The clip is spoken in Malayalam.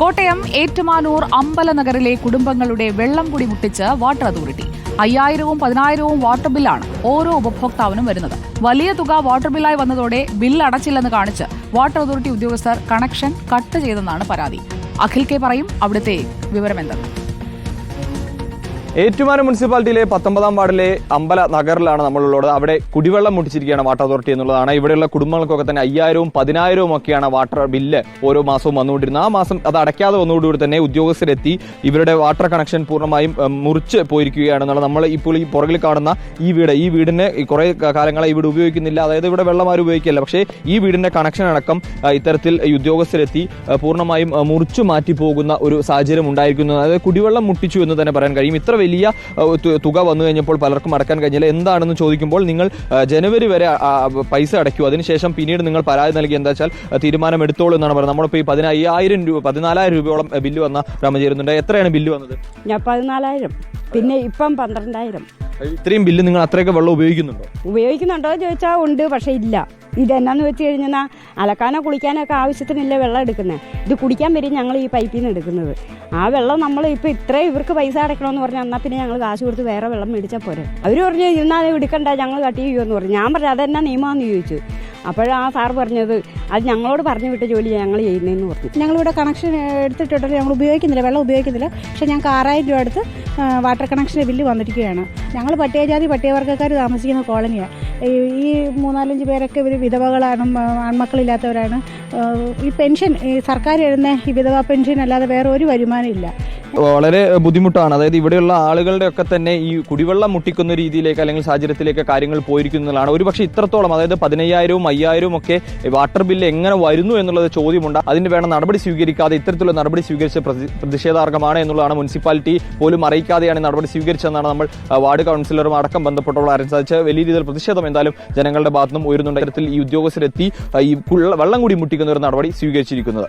കോട്ടയം ഏറ്റുമാനൂർ അമ്പലനഗറിലെ കുടുംബങ്ങളുടെ വെള്ളം കൂടി മുട്ടിച്ച് വാട്ടർ അതോറിറ്റി. 5000-വും 10000-വും വാട്ടർ ബില്ലാണ് ഓരോ ഉപഭോക്താവിനും വരുന്നത്. വലിയ തുക വാട്ടർ ബില്ലായി വന്നതോടെ ബില്ല് അടച്ചില്ലെന്ന് കാണിച്ച് വാട്ടർ അതോറിറ്റി ഉദ്യോഗസ്ഥർ കണക്ഷൻ കട്ട് ചെയ്തെന്നാണ് പരാതി. അഖിൽ കെ പറയും അവിടുത്തെ വിവരമെന്തെന്ന്. ഏറ്റുമാനൂർ മുനിസിപ്പാലിറ്റിയിലെ 19-ാം വാർഡിലെ അമ്പല നഗറിലാണ് നമ്മളുള്ളത്. അവിടെ കുടിവെള്ളം മുട്ടിച്ചിരിക്കുകയാണ് വാട്ടർ അതോറിറ്റി എന്നുള്ളതാണ്. ഇവിടെയുള്ള കുടുംബങ്ങൾക്കൊക്കെ തന്നെ 5000-വും 10000-വും ഒക്കെയാണ് വാട്ടർ ബില്ല് ഓരോ മാസവും വന്നുകൊണ്ടിരുന്നത്. ആ മാസം അത് അടയ്ക്കാതെ വന്നതോടുകൂടി തന്നെ ഉദ്യോഗസ്ഥരെത്തി ഇവരുടെ വാട്ടർ കണക്ഷൻ പൂർണ്ണമായും മുറിച്ച് പോയിരിക്കുകയാണെന്നുള്ളത്. നമ്മൾ ഇപ്പോൾ ഈ പുറകിൽ കാണുന്ന ഈ വീടിന് കുറേ കാലങ്ങളായി ഇവിടെ ഉപയോഗിക്കുന്നില്ല, അതായത് ഇവിടെ വെള്ളം ആരും ഉപയോഗിക്കില്ല. പക്ഷേ ഈ വീടിന്റെ കണക്ഷൻ അടക്കം ഇത്തരത്തിൽ ഉദ്യോഗസ്ഥരെത്തി പൂർണ്ണമായും മുറിച്ചു മാറ്റി പോകുന്ന ഒരു സാഹചര്യം ഉണ്ടായിരിക്കുന്നു. അതായത് കുടിവെള്ളം മുട്ടിച്ചു എന്ന് തന്നെ പറയാൻ കഴിയും. ഇത്ര വലിയ തുക വന്നു കഴിഞ്ഞപ്പോൾ പലർക്കും അടക്കാൻ കഴിഞ്ഞില്ല. എന്താണെന്ന് ചോദിക്കുമ്പോൾ നിങ്ങൾ ജനുവരി വരെ പൈസ അടയ്ക്കൂ, അതിനുശേഷം പിന്നീട് നിങ്ങൾ പരാതി നൽകി എന്താ വെച്ചാൽ തീരുമാനം എടുത്തോളൂ എന്നാണ് പറയുന്നത്. നമ്മളിപ്പോൾ ഈ 14,000 രൂപയോളം ബില്ല് വന്ന ഗ്രാമം ചേരുന്നുണ്ട്. എത്രയാണ് ബില്ല് വന്നത്? ഞാൻ 14,000, പിന്നെ ഇപ്പം 12,000. ഇത്രയും ബില്ല് നിങ്ങൾ അത്രയൊക്കെ വെള്ളം ഉപയോഗിക്കുന്നുണ്ടോ ചോദിച്ചാൽ ഉണ്ട്, പക്ഷേ ഇല്ല. ഇതെന്നാന്ന് വെച്ച് കഴിഞ്ഞാൽ അലക്കാനോ കുളിക്കാനോ ഒക്കെ ആവശ്യത്തിനല്ലേ വെള്ളം എടുക്കുന്നത്. ഇത് കുടിക്കാൻ വരും ഞങ്ങൾ ഈ പൈപ്പിൽ നിന്ന് എടുക്കുന്നത്. ആ വെള്ളം നമ്മൾ ഇപ്പോൾ ഇത്രയും ഇവർക്ക് പൈസ അടയ്ക്കണമെന്ന് പറഞ്ഞാൽ എന്നാൽ പിന്നെ ഞങ്ങൾ കാശ് കൊടുത്ത് വേറെ വെള്ളം മേടിച്ചാൽ പോരെ. അവർ പറഞ്ഞു എന്നാൽ എടുക്കണ്ട, ഞങ്ങൾ കട്ട് ചെയ്യുമെന്ന് പറഞ്ഞു. ഞാൻ പറഞ്ഞു അതെന്നാ നിയമമാണെന്ന് ചോദിച്ചു. അപ്പോഴാ ആ സാർ പറഞ്ഞത് അത് ഞങ്ങളോട് പറഞ്ഞു വിട്ട ജോലി ഞങ്ങൾ ചെയ്യുന്നതെന്ന് പറഞ്ഞു. ഞങ്ങളിവിടെ കണക്ഷൻ എടുത്തിട്ടുണ്ട്, ഞങ്ങൾ ഉപയോഗിക്കുന്നില്ല, വെള്ളം ഉപയോഗിക്കുന്നില്ല. പക്ഷേ ഞങ്ങൾക്ക് 6000 രൂപ അടുത്ത് വാട്ടർ കണക്ഷൻ്റെ ബില്ല് വന്നിരിക്കുകയാണ്. ഞങ്ങൾ പട്ടികജാതി പട്ടികവർഗ്ഗക്കാർ താമസിക്കുന്ന കോളനിയാണ്. ഈ 3-4-5 പേരൊക്കെ ഇവർ വിധവകളാണ്, ആൺമക്കളില്ലാത്തവരാണ്. ഈ പെൻഷൻ ഈ സർക്കാർ എഴുതുന്ന ഈ വിധവാ പെൻഷൻ അല്ലാതെ വേറെ ഒരു വരുമാനം ഇല്ല. വളരെ ബുദ്ധിമുട്ടാണ്. അതായത് ഇവിടെയുള്ള ആളുകളുടെ ഒക്കെ തന്നെ ഈ കുടിവെള്ളം മുട്ടിക്കുന്ന രീതിയിലേക്ക് അല്ലെങ്കിൽ സാഹചര്യത്തിലേക്ക് കാര്യങ്ങൾ പോയിരിക്കുന്നതാണ്. ഒരുപക്ഷെ ഇത്രത്തോളം, അതായത് 15,000-വും 5,000-വും ഒക്കെ വാട്ടർ ബില്ല് എങ്ങനെ വരുന്നു എന്നുള്ളത് ചോദ്യമുണ്ട്. അതിന് വേണ്ട നടപടി സ്വീകരിക്കാതെ ഇത്തരത്തിലുള്ള നടപടി സ്വീകരിച്ച് പ്രതിഷേധാർഹമാണ് എന്നുള്ളതാണ്. മുനിസിപ്പാലിറ്റി പോലും അറിയിക്കാതെയാണ് നടപടി സ്വീകരിച്ചതെന്നാണ് നമ്മൾ വാർഡ് കൗൺസിലറും അടക്കം ബന്ധപ്പെട്ടവർ അറിയാൻ സാധിച്ച വലിയ രീതിയിൽ പ്രതിഷേധം എന്തായാലും ജനങ്ങളുടെ ഭാഗത്തുനിന്നും ഉയരുന്നുണ്ട്. ഇത്തരത്തിൽ ഈ ഉദ്യോഗസ്ഥരെത്തി ഈ വെള്ളം കൂടി മുട്ടിക്കുന്ന ഒരു നടപടി സ്വീകരിച്ചിരിക്കുന്നത്.